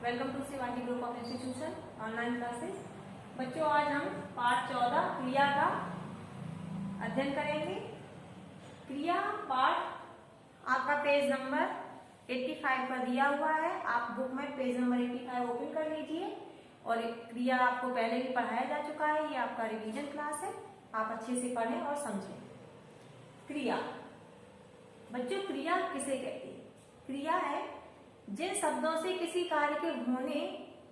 Welcome to Shivaji group of institution online classes. बच्चों, आज हम पाठ 14 क्रिया का अध्ययन करेंगे। क्रिया पाठ आपका पेज नंबर 85 पर दिया हुआ है। आप बुक में पेज नंबर 85 ओपन कर लीजिए। और एक क्रिया आपको पहले भी पढ़ाया जा चुका है, ये आपका रिवीजन क्लास है। आप अच्छे से पढ़ें और समझें। क्रिया बच्चों, क्रिया किसे कहती है? क्रिया है जिन शब्दों से किसी कार्य के होने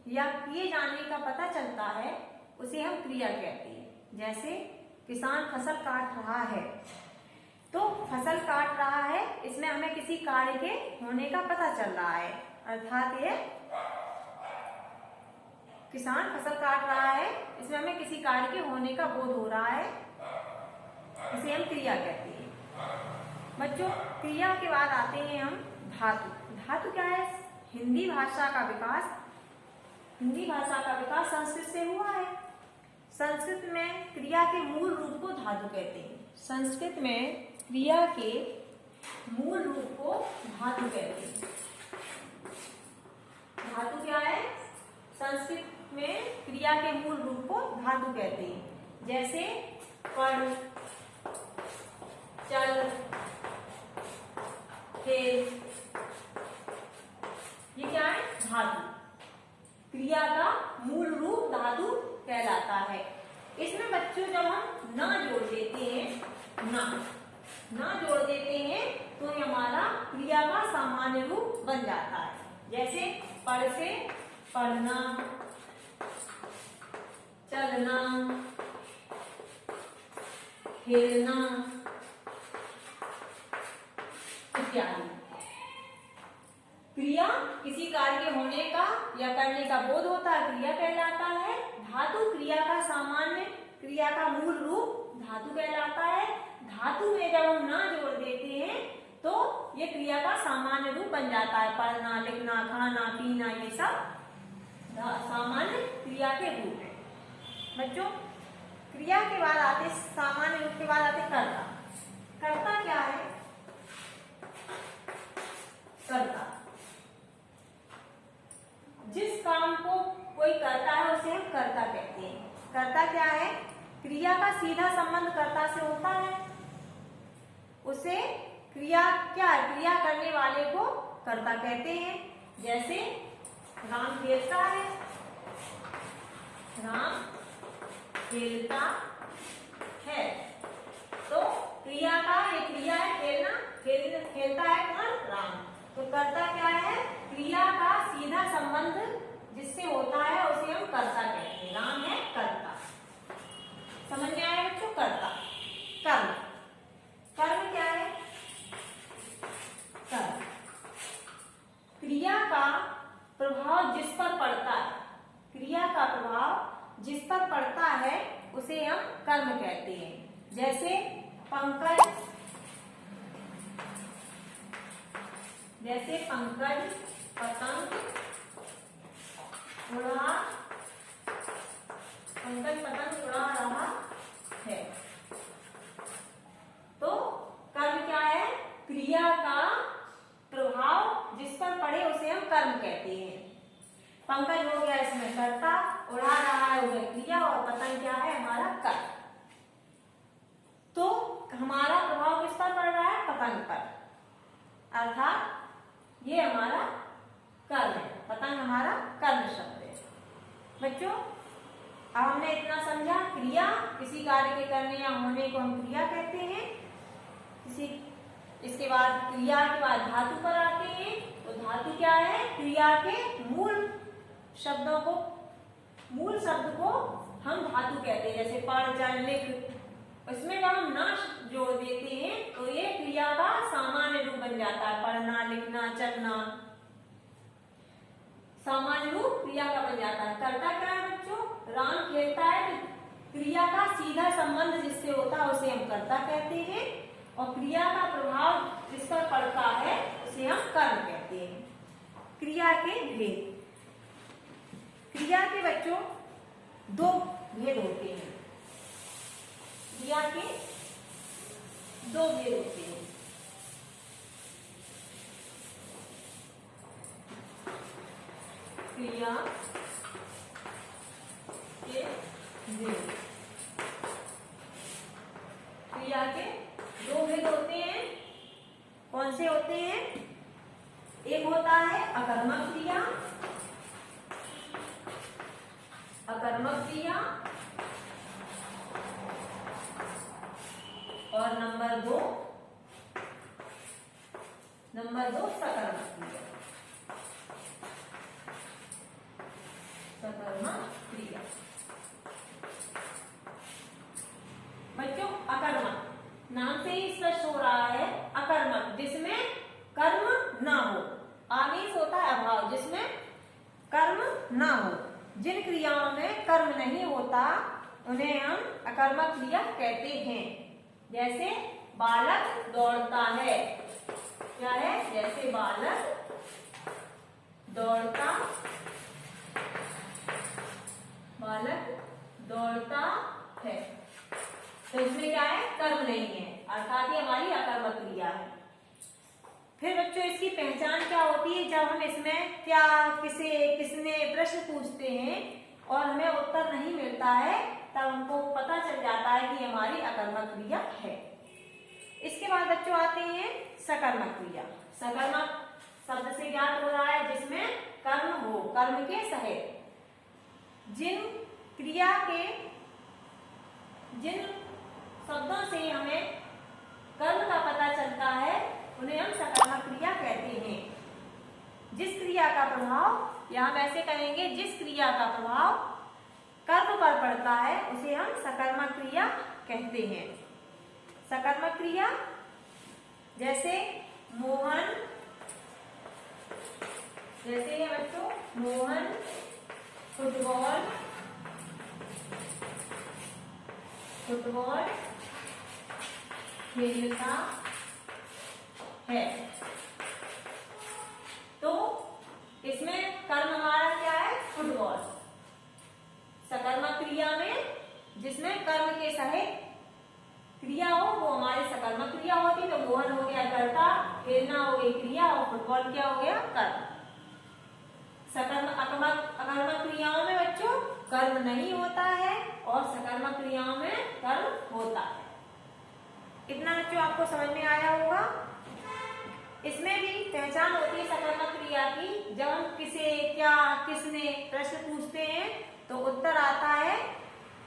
या किए जाने का पता चलता है, उसे हम क्रिया कहते हैं। जैसे किसान फसल काट रहा है, तो फसल काट रहा है, इसमें हमें किसी कार्य के होने का पता चल रहा है। अर्थात ये किसान फसल काट रहा है, इसमें हमें किसी कार्य के होने का बोध हो रहा है, इसे हम क्रिया कहते हैं। बच्चों, क्रिया के बाद आते हैं हम धातु। धातु क्या है? हिंदी भाषा का विकास संस्कृत से हुआ है। संस्कृत में क्रिया के मूल रूप को धातु कहते हैं। संस्कृत में क्रिया के मूल रूप को धातु कहते हैं। धातु क्या है? संस्कृत में क्रिया के मूल रूप को धातु कहते हैं। जैसे पढ़, चल, खेल, ये क्या है? धातु। क्रिया का मूल रूप धातु कहलाता है। इसमें बच्चों जब हम ना जोड़ देते हैं, ना जोड़ देते हैं, तो ये हमारा क्रिया का सामान्य रूप बन जाता है। जैसे पढ़ से पढ़ना, चलना, खेलना इत्यादि। क्रिया किसी कार्य के होने का या करने का बोध होता है, क्रिया कहलाता है। धातु क्रिया का सामान्य, क्रिया का मूल रूप धातु कहलाता है। धातु में जब हम ना जोड़ देते हैं, तो ये क्रिया का सामान्य रूप बन जाता है। पढ़ना, लिखना, खाना, पीना, ये सब सामान्य क्रिया के रूप है। बच्चों, क्रिया के बाद आते, सामान्य रूप के बाद आते कर्ता। कर्ता क्या है? कर्ता जिस काम को कोई करता है, उसे हम कर्ता कहते हैं। कर्ता क्या है? क्रिया का सीधा संबंध कर्ता से होता है। उसे क्रिया क्या है? क्रिया करने वाले को कर्ता कहते हैं। जैसे राम खेलता है, राम खेलता है, तो क्रिया का ये क्रिया है खेलना, खेलता है कौन? राम। तो कर्ता क्या है? क्रिया का सीधा संबंध जिससे होता है, उसे हम कर्ता कहते हैं। राम है कर्ता। समझ में आया बच्चों? कर्ता। कर्म, कर्म क्या है? कर्म क्रिया का प्रभाव जिस पर पड़ता है, क्रिया का प्रभाव जिस पर पड़ता है, उसे हम कर्म कहते हैं। जैसे पंकज, पतंग उड़ा, रहा है। तो कर्म क्या है? क्रिया का प्रभाव जिस पर पड़े, उसे हम कर्म कहते हैं। पंकज हो गया इसमें कर्ता, उड़ा रहा है हो गया क्रिया, और पतंग क्या है? हमारा कर्म। तो हमारा प्रभाव किस पर पड़ रहा है? पतंग पर। अर्थात ये हमारा कर्म है। पतंग हमारा कर्म शब्द है। बच्चों, अब हमने इतना समझा। क्रिया किसी कार्य के करने या होने को हम क्रिया कहते हैं। इसके बाद क्रिया के बाद धातु पर आते हैं। तो धातु क्या है? क्रिया के मूल शब्द को हम धातु कहते हैं। जैसे पढ़, चल, लिख, इसमें जब हम ना जोड़ देते हैं, तो ये क्रिया का सामान्य रूप बन जाता है। पढ़ना, लिखना, चलना सामान्य रूप क्रिया का बन जाता है। कर्ता क्या है बच्चों? राम खेलता है, तो क्रिया का सीधा संबंध जिससे होता है, उसे हम कर्ता कहते हैं। और क्रिया का प्रभाव जिस पर पड़ता है, उसे हम कर्म कहते हैं। क्रिया के भेद। क्रिया के बच्चों दो भेद होते हैं। क्रिया के दो भेद होते हैं। क्रिया के भेद। क्रिया के दो भेद होते हैं। कौन से होते हैं? एक होता है अकर्मक क्रिया, अकर्मक क्रिया, और नंबर दो सकर्मक क्रिया। सकर्मक क्रिया। बच्चों अकर्मक नाम से ही स्पष्ट हो रहा है, अकर्मक जिसमें कर्म ना हो। आदेश होता है अभाव, जिसमें कर्म ना हो। जिन क्रियाओं में कर्म नहीं होता उन्हें हम अकर्मक क्रिया कहते हैं। जैसे बालक दौड़ता है, क्या है? जैसे बालक दौड़ता, बालक दौड़ता है, तो इसमें क्या है? कर्म नहीं है, अर्थात ये हमारी अकर्मक क्रिया है। फिर बच्चों इसकी पहचान क्या होती है? जब हम इसमें क्या किसने प्रश्न पूछते हैं और हमें उत्तर नहीं मिलता है, तब हमको पता चल जाता है कि हमारी अकर्मक क्रिया है। इसके बाद बच्चों आते हैं सकर्मक क्रिया। सकर्मक शब्द से ज्ञात हो रहा है जिसमें कर्म हो, कर्म के सहित। जिन शब्दों से हमें कर्म का पता चलता है उन्हें हम सकर्मक क्रिया कहते हैं। जिस क्रिया का प्रभाव, या हम ऐसे कहेंगे, जिस क्रिया का प्रभाव कर्म पर पड़ता है उसे हम सकर्मक क्रिया कहते हैं। सकर्मक क्रिया जैसे मोहन, जैसे है बच्चों मोहन फुटबॉल खेलता है, तो इसमें कर्म हमारा क्या है? फुटबॉल। सकर्मक क्रिया में जिसमें कर्म के सहित क्रिया हो वो हमारी सकर्मक क्रिया होती। तो मोहन हो गया कर्ता, खेलना हो गई क्रिया, और फुटबॉल क्या हो गया? कर्म। अकर्मक क्रियाओं में बच्चों कर्म नहीं होता है और सकर्मक क्रियाओं में कर्म होता है। इतना बच्चों आपको समझ में आया होगा। इसमें भी पहचान होती है सकर्मक क्रिया की। जब हम किसने प्रश्न पूछते हैं तो उत्तर आता है,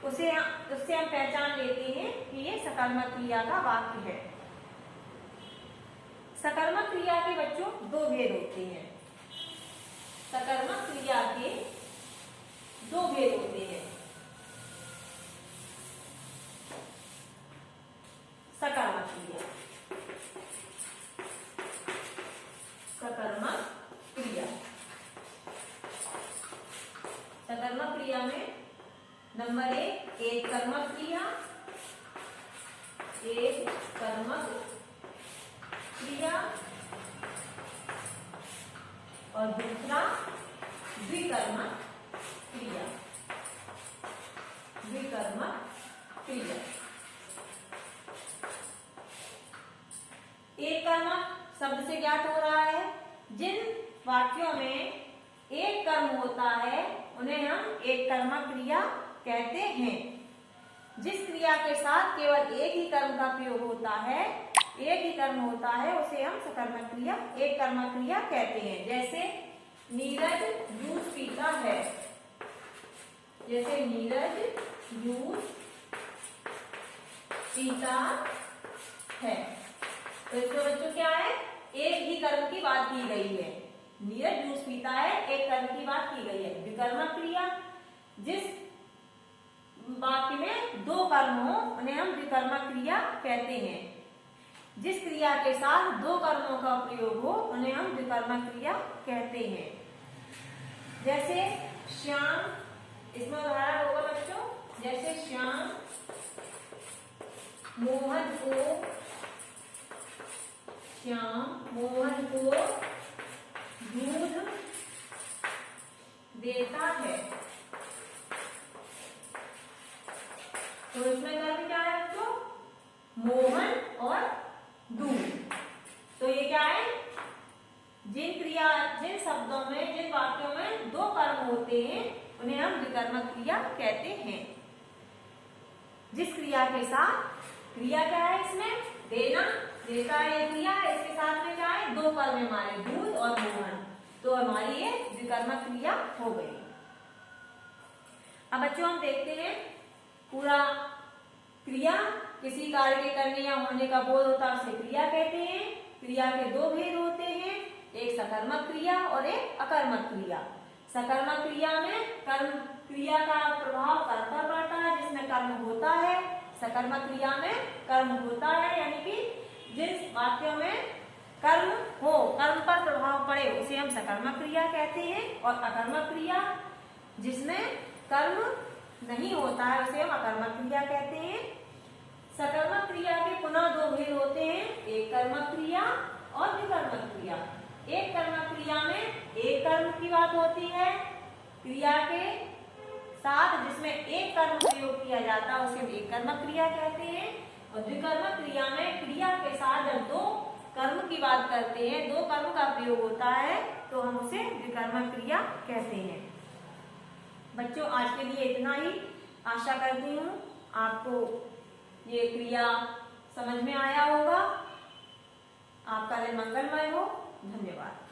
उससे हम पहचान लेते हैं कि ये सकर्मक क्रिया का वाक्य है। सकर्मक क्रिया के बच्चों दो भेद होते हैं। सकर्मक क्रिया के दो भेद होते हैं। सकर्मक क्रिया, सकर्मक क्रिया। सकर्मक क्रिया में नंबर एक कर्मक क्रिया, एक कर्मक क्रिया, और दूसरा द्विकर्मक क्रिया। द्विकर्मक क्रिया। एक कर्मक शब्द से ज्ञात हो रहा है जिन वाक्यों में एक कर्म होता है उन्हें हम एक कर्मक क्रिया कहते हैं। जिस क्रिया के साथ केवल एक ही कर्म का प्रयोग होता है, एक ही कर्म होता है, उसे हम सकर्मक क्रिया, एक कर्मक क्रिया कहते हैं। जैसे नीरज जूस पीता है, जैसे नीरज जूस पीता है, तो इसमें बच्चों क्या है? एक ही कर्म की बात की गई है। नीरज जूस पीता है, एक कर्म की बात की गई है। विकर्मक क्रिया, जिस वाक्य में दो कर्म हो उन्हें हम विकर्मक क्रिया कहते हैं। जिस क्रिया के साथ दो कर्मों का प्रयोग हो उन्हें हम विकर्मक क्रिया कहते हैं। जैसे श्याम, इसमें उदाहरण होगा बच्चों, जैसे श्याम मोहन को दूध देता है, तो इसमें कर्म क्या है बच्चों? मोहन और दूध। तो ये क्या है? जिन शब्दों में, जिन वाक्यों में दो कर्म होते हैं उन्हें हम विकर्मक क्रिया कहते हैं। जिस क्रिया के साथ, क्रिया क्या है इसमें, देना, देता है क्रिया, इसके साथ में क्या है, दो कर्म हमारे, दूध और मोहन, तो हमारी ये विकर्मक क्रिया हो गई। अब बच्चों हम देखते हैं पूरा क्रिया, किसी कार्य के करने या होने का बोध होता है उसे क्रिया कहते हैं। क्रिया के दो भेद होते हैं, एक सकर्मक क्रिया और एक अकर्मक क्रिया। सकर्मक क्रिया में कर्म, क्रिया का प्रभाव कर्म पर पड़ता है जिसमें कर्म होता है। सकर्मक क्रिया में कर्म होता है, यानी कि जिस वाक्यों में कर्म हो, कर्म पर प्रभाव पड़े उसे हम सकर्मक क्रिया कहते हैं। और अकर्मक क्रिया जिसमें कर्म नहीं होता है उसे हम अकर्मक क्रिया कहते हैं। सकर्मक क्रिया के पुनः दो भेद होते हैं, एक कर्मक क्रिया और विकर्मक क्रिया। एक कर्मक क्रिया में एक कर्म की बात होती है, क्रिया के साथ जिसमें एक कर्म प्रयोग किया जाता है उसे हम एक कर्मक क्रिया कहते हैं। और विकर्मक क्रिया में क्रिया के साथ जब दो कर्म की बात करते हैं, दो कर्म का प्रयोग होता है तो हम उसे विकर्मक क्रिया कहते हैं। बच्चों आज के लिए इतना ही। आशा करती हूँ आपको ये क्रिया समझ में आया होगा। आपका दिन मंगलमय हो। धन्यवाद।